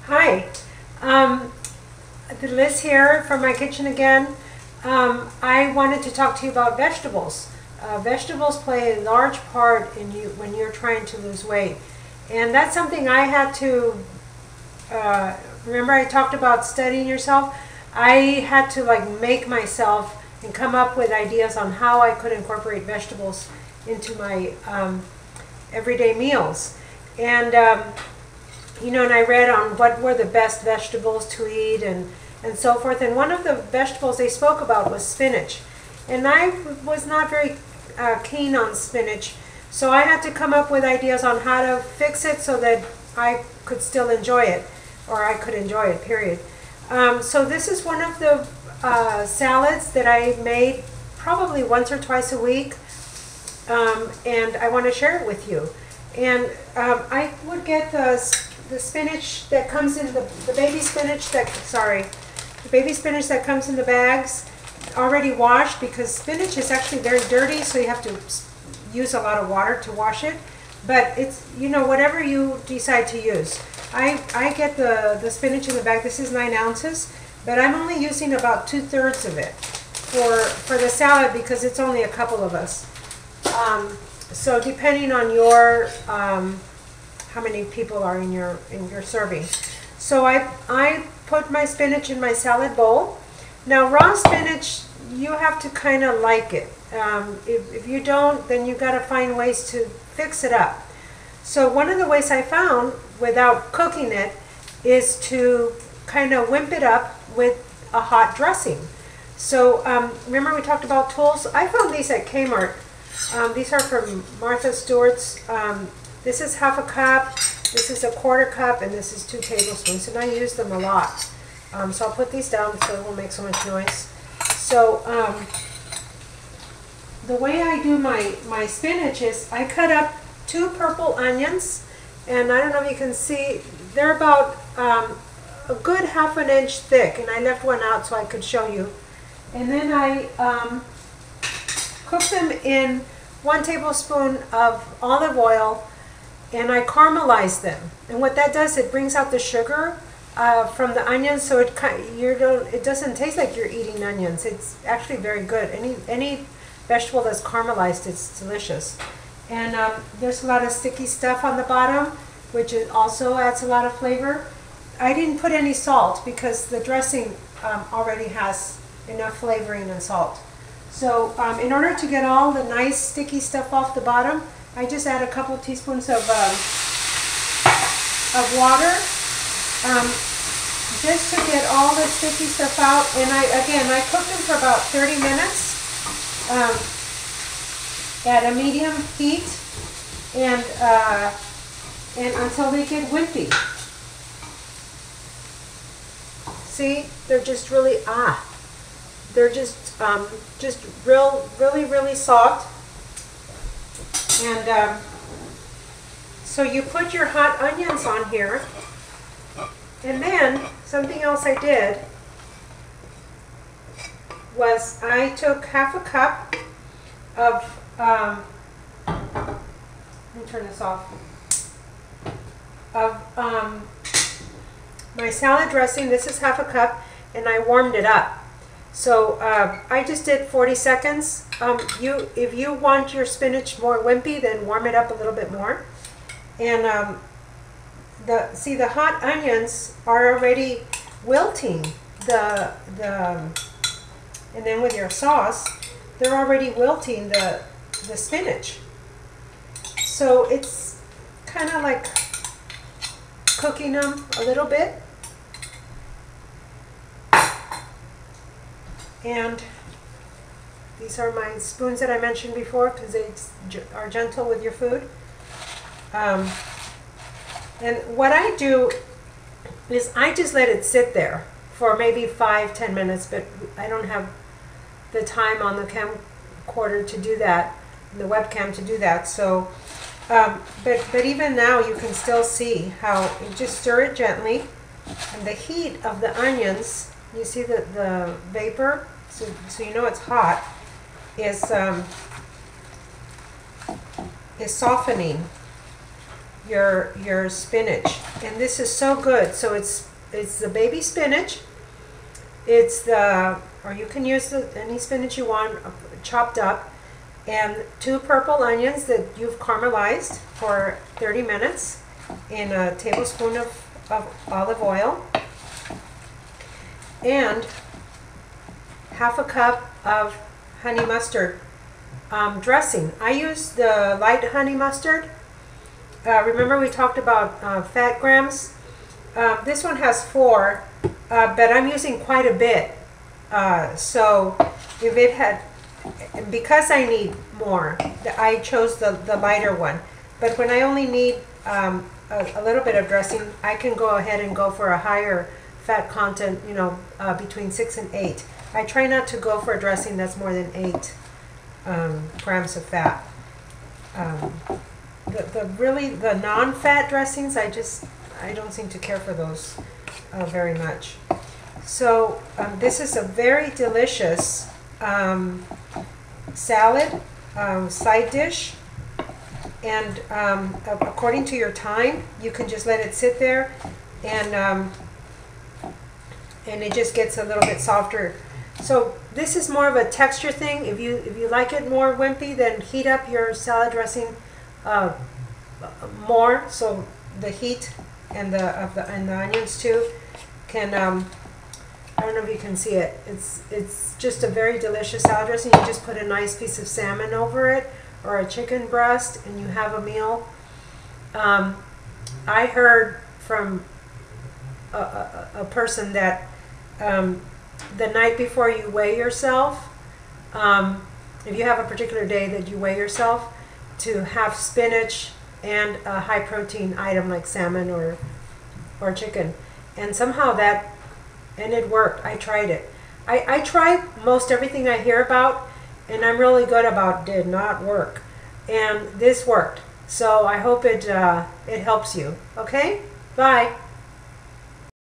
Hi, um, Liz here from my kitchen again. I wanted to talk to you about vegetables. Vegetables play a large part in you when you're trying to lose weight, and that's something I had to. Remember, I talked about studying yourself. I had to make myself and come up with ideas on how I could incorporate vegetables into my everyday meals, and and I read on what were the best vegetables to eat and so forth. And one of the vegetables they spoke about was spinach. And I was not very keen on spinach, so I had to come up with ideas on how to fix it so that I could still enjoy it, or I could enjoy it, period. So this is one of the salads that I made probably once or twice a week, and I want to share it with you. And I would get the spinach that comes in the baby spinach the baby spinach that comes in the bags already washed, because spinach is actually very dirty, so you have to use a lot of water to wash it. But it's, whatever you decide to use. I get the spinach in the bag. This is 9 ounces, but I'm only using about 2/3 of it for the salad because it's only a couple of us. So depending on your how many people are in your serving. So I put my spinach in my salad bowl. Now raw spinach, you have to kind of like it. If you don't, then you got to find ways to fix it up. So one of the ways I found without cooking it is to kind of wimp it up with a hot dressing. So remember we talked about tools? I found these at Kmart. These are from Martha Stewart's. This is half a cup, this is a 1/4 cup, and this is 2 tablespoons, and I use them a lot. So I'll put these down so it won't make so much noise. So the way I do my spinach is I cut up 2 purple onions, and I don't know if you can see, they're about a good 1/2 inch thick, and I left one out so I could show you. And then I cook them in 1 tablespoon of olive oil, and I caramelize them. And what that does, it brings out the sugar from the onions, so it doesn't taste like you're eating onions. It's actually very good. Any vegetable that's caramelized, it's delicious. And there's a lot of sticky stuff on the bottom, which also adds a lot of flavor. I didn't put any salt because the dressing already has enough flavoring and salt. So in order to get all the nice sticky stuff off the bottom, I just add a couple teaspoons of water just to get all the sticky stuff out. And I cook them for about 30 minutes at a medium heat, and until they get wimpy. See, they're just really they're just really soft. And so you put your hot onions on here, and then something else I did was I took 1/2 cup of let me turn this off, of my salad dressing. This is 1/2 cup, and I warmed it up. So I just did 40 seconds. If you want your spinach more wimpy, then warm it up a little bit more. And the hot onions are already wilting. And then with your sauce, they're already wilting the spinach. So it's kind of like cooking them a little bit. And these are my spoons that I mentioned before, because they are gentle with your food. And what I do is I just let it sit there for maybe 5-10 minutes, but I don't have the time on the camcorder to do that, the webcam to do that. So, but even now you can still see how you just stir it gently, and the heat of the onions, you see the vapor, so you know it's hot, is softening your spinach. And this is so good. So it's the baby spinach. It's or you can use any spinach you want, chopped up, and 2 purple onions that you've caramelized for 30 minutes in a tablespoon of olive oil, and half a cup of honey mustard dressing. I use the light honey mustard. Remember we talked about fat grams? This one has 4, but I'm using quite a bit. So if it had, because I need more, I chose the lighter one. But when I only need a little bit of dressing, I can go ahead and go for a higher fat content, you know, between 6 and 8. I try not to go for a dressing that's more than 8 grams of fat. The non-fat dressings, I don't seem to care for those very much. So this is a very delicious salad side dish, and according to your time, you can just let it sit there, and it just gets a little bit softer. So this is more of a texture thing. If you like it more wimpy, then heat up your salad dressing more, so the heat and the onions too can I don't know if you can see it. It's just a very delicious salad dressing. You just put a nice piece of salmon over it or a chicken breast, and you have a meal. I heard from a person that the night before you weigh yourself, if you have a particular day that you weigh yourself, to have spinach and a high protein item like salmon or chicken. And somehow and it worked. I tried it. I tried most everything I hear about, and I'm really good about did not work. And this worked. So I hope it helps you. Okay? Bye.